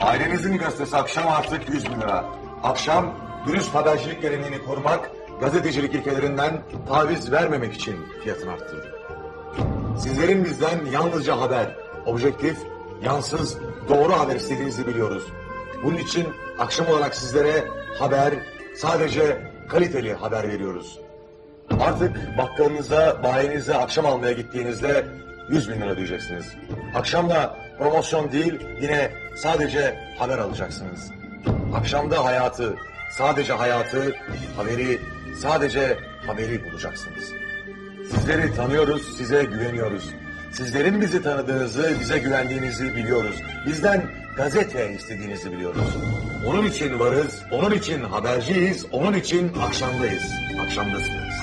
Ailenizin gazetesi akşam artık 100 bin lira. Akşam dürüst habercilik geleneğini korumak, gazetecilik ilkelerinden taviz vermemek için fiyatını arttırdı. Sizlerin bizden yalnızca haber, objektif, yansız, doğru haber istediğinizi biliyoruz. Bunun için akşam olarak sizlere haber, sadece kaliteli haber veriyoruz. Artık bakkalınıza, bayinize akşam almaya gittiğinizde 100 bin lira ödeyeceksiniz. Akşamda promosyon değil, yine sadece haber alacaksınız. Akşamda hayatı, sadece hayatı, haberi, sadece haberi bulacaksınız. Sizleri tanıyoruz, size güveniyoruz. Sizlerin bizi tanıdığınızı, bize güvendiğinizi biliyoruz. Bizden gazete istediğinizi biliyoruz. Onun için varız, onun için haberciyiz, onun için akşamdayız. Akşamdasınız.